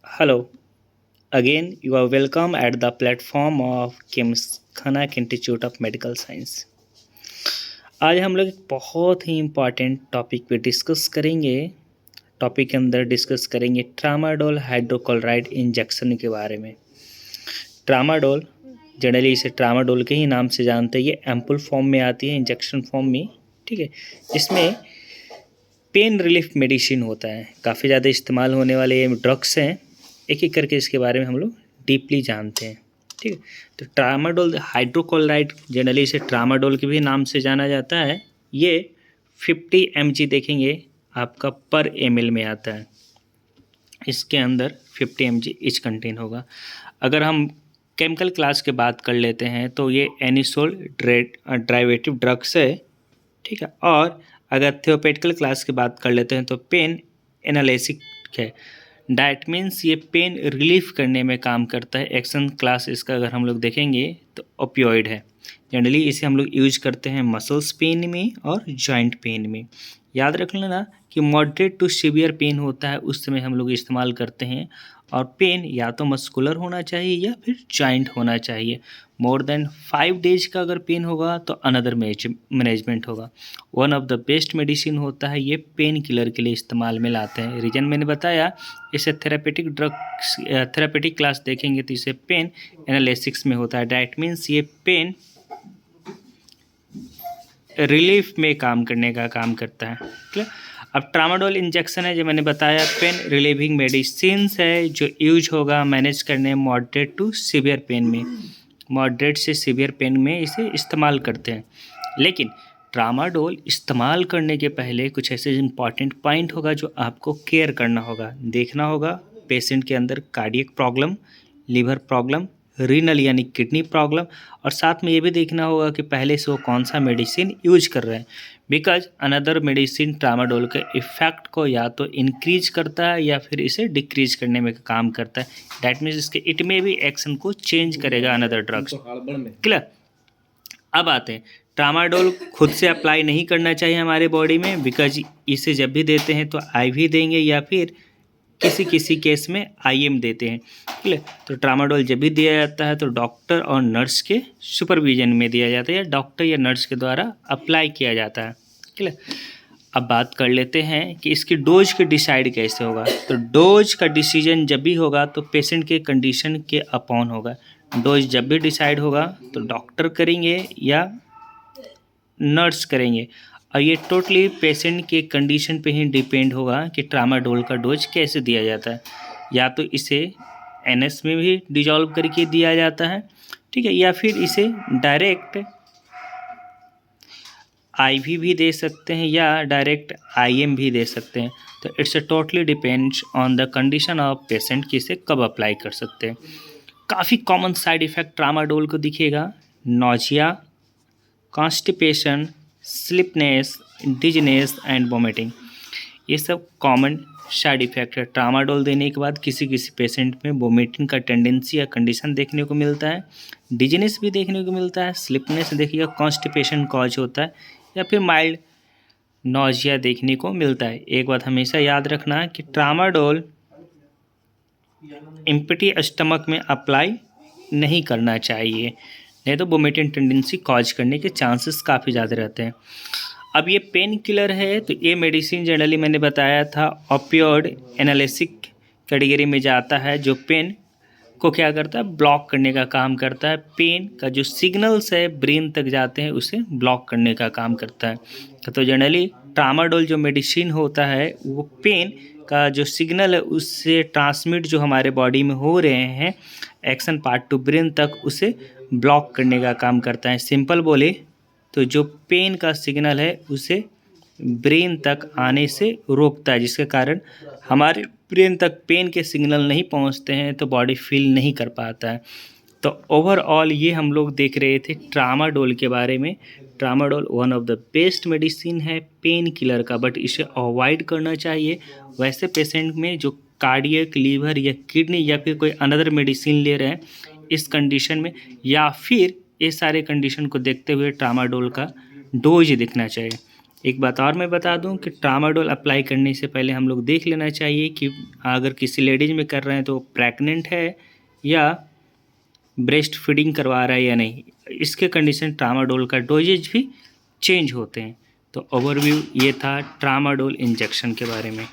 Hello, again you are welcome at the platform of KIMS खनाक institute of medical science. आज हम लोग एक बहुत ही इम्पॉर्टेंट टॉपिक पे डिस्कस करेंगे। टॉपिक के अंदर डिस्कस करेंगे ट्रामाडोल हाइड्रोक्लोराइड इंजेक्शन के बारे में। ट्रामाडोल जनरली इसे ट्रामाडोल के ही नाम से जानते हैं। ये एम्पुल फॉर्म में आती है, इंजेक्शन फॉर्म में, ठीक है। इसमें पेन रिलीफ मेडिसिन होता है। काफ़ी ज़्यादा इस्तेमाल होने वाले ये ड्रग्स हैं। एक एक करके इसके बारे में हम लोग डीपली जानते हैं, ठीक है। तो ट्रामाडोल हाइड्रोक्लोराइड जनरली इसे ट्रामाडोल के भी नाम से जाना जाता है। ये 50 mg देखेंगे आपका पर ml में आता है। इसके अंदर 50 mg इच कंटेन होगा। अगर हम केमिकल क्लास के बात कर लेते हैं तो ये एनिसोल डेरिवेटिव ड्रग्स है, ठीक है। और अगर थेरेपेटिकल क्लास की बात कर लेते हैं तो पेन एनालिसिक है। डैट मीन्स ये पेन रिलीफ करने में काम करता है। एक्शन क्लास इसका अगर हम लोग देखेंगे तो ओपियोइड है। जनरली इसे हम लोग यूज करते हैं मसल्स पेन में और जॉइंट पेन में। याद रख लेना कि मॉडरेट टू सीवियर पेन होता है, उस समय हम लोग इस्तेमाल करते हैं। और पेन या तो मस्कुलर होना चाहिए या फिर जॉइंट होना चाहिए। मोर देन 5 डेज का अगर पेन होगा तो अनदर मैनेजमेंट होगा। One of the best medicine होता है, ये पेन किलर के लिए इस्तेमाल में लाते हैं। रीजन मैंने बताया, इसे थेरेपेटिक क्लास देखेंगे तो इसे पेन एनालिसिक्स में होता है। डैट मीन्स ये पेन रिलीफ में काम करने का काम करता है, ठीक है। अब ट्रामाडोल इंजेक्शन है, जो मैंने बताया पेन रिलीविंग मेडिसिन्स है, जो यूज होगा मैनेज करने मॉडरेट टू सीवियर पेन में। मॉडरेट से सीवियर पेन में इसे इस्तेमाल करते हैं। लेकिन ट्रामाडोल इस्तेमाल करने के पहले कुछ ऐसे इंपॉर्टेंट पॉइंट होगा जो आपको केयर करना होगा, देखना होगा। पेशेंट के अंदर cardiac problem, liver problem, renal यानी किडनी प्रॉब्लम, और साथ में ये भी देखना होगा कि पहले से वो कौन सा मेडिसिन यूज कर रहे हैं। बिकॉज अनदर मेडिसिन ट्रामाडोल के इफ़ेक्ट को या तो इंक्रीज करता है या फिर इसे डिक्रीज करने में काम करता है। डैट मीन्स इसके इट में भी एक्शन को चेंज करेगा अनदर ड्रग्स। क्लियर। अब आते हैं, ट्रामाडोल खुद से अप्लाई नहीं करना चाहिए हमारे बॉडी में, बिकॉज इसे जब भी देते हैं तो IV देंगे या फिर किसी किसी केस में IM देते हैं, ठीक है। तो ट्रामाडोल जब भी दिया जाता है तो डॉक्टर और नर्स के सुपरविजन में दिया जाता है या डॉक्टर या नर्स के द्वारा अप्लाई किया जाता है, ठीक है। अब बात कर लेते हैं कि इसकी डोज के डिसाइड कैसे होगा। तो डोज का डिसीजन जब भी होगा तो पेशेंट के कंडीशन के अपॉन होगा। डोज जब भी डिसाइड होगा तो डॉक्टर करेंगे या नर्स करेंगे, और ये टोटली पेशेंट के कंडीशन पे ही डिपेंड होगा कि ट्रामाडोल का डोज कैसे दिया जाता है। या तो इसे NS में भी डिजॉल्व करके दिया जाता है, ठीक है, या फिर इसे डायरेक्ट IV भी दे सकते हैं या डायरेक्ट IM भी दे सकते हैं। तो it's totally depends on the condition of patient कि इसे कब अप्लाई कर सकते हैं। काफ़ी कॉमन साइड इफ़ेक्ट ट्रामाडोल को दिखेगा, nausea, constipation, sleepiness, dizziness and vomiting. ये सब कॉमन साइड इफ़ेक्ट है। ट्रामाडोल देने के बाद किसी किसी पेशेंट में वोमिटिंग का टेंडेंसी या कंडीशन देखने को मिलता है, डिजनेस भी देखने को मिलता है, स्लिपनेस देखिएगा कॉन्स्टिपेशन कॉज होता है, या फिर माइल्ड नोजिया देखने को मिलता है। एक बात हमेशा याद रखना कि ट्रामाडोल एम्प्टी स्टमक में अप्लाई नहीं करना चाहिए, नहीं तो वोमिटिंग टेंडेंसी कॉज करने के चांसेस काफ़ी ज़्यादा रहते हैं। अब ये पेन किलर है, तो ये मेडिसिन जनरली मैंने बताया था ओपियोइड एनालिसिक कैटेगरी में जाता है, जो पेन को क्या करता है, ब्लॉक करने का काम करता है। पेन का जो सिग्नल्स है ब्रेन तक जाते हैं उसे ब्लॉक करने का काम करता है। तो जनरली ट्रामाडोल जो मेडिसिन होता है वो पेन का जो सिग्नल है उससे ट्रांसमिट जो हमारे बॉडी में हो रहे हैं एक्शन पार्ट टू ब्रेन तक, उसे ब्लॉक करने का काम करता है। सिंपल बोले तो जो पेन का सिग्नल है उसे ब्रेन तक आने से रोकता है, जिसके कारण हमारे ब्रेन तक पेन के सिग्नल नहीं पहुंचते हैं तो बॉडी फील नहीं कर पाता है। तो ओवरऑल ये हम लोग देख रहे थे ट्रामाडोल के बारे में। Tramadol one of the best medicine है पेन किलर का, बट इसे अवॉइड करना चाहिए वैसे पेशेंट में जो कार्डियक, लीवर या किडनी या फिर कोई अनदर मेडिसिन ले रहे हैं इस कंडीशन में, या फिर ये सारे कंडीशन को देखते हुए ट्रामाडोल का डोज दिखना चाहिए। एक बात और मैं बता दूं कि ट्रामाडोल अप्लाई करने से पहले हम लोग देख लेना चाहिए कि अगर किसी लेडीज़ में कर रहे हैं तो प्रेग्नेंट है या ब्रेस्ट फीडिंग करवा रहा है या नहीं। इसके कंडीशन ट्रामाडोल का डोजेज भी चेंज होते हैं। तो ओवरव्यू ये था ट्रामाडोल इंजेक्शन के बारे में।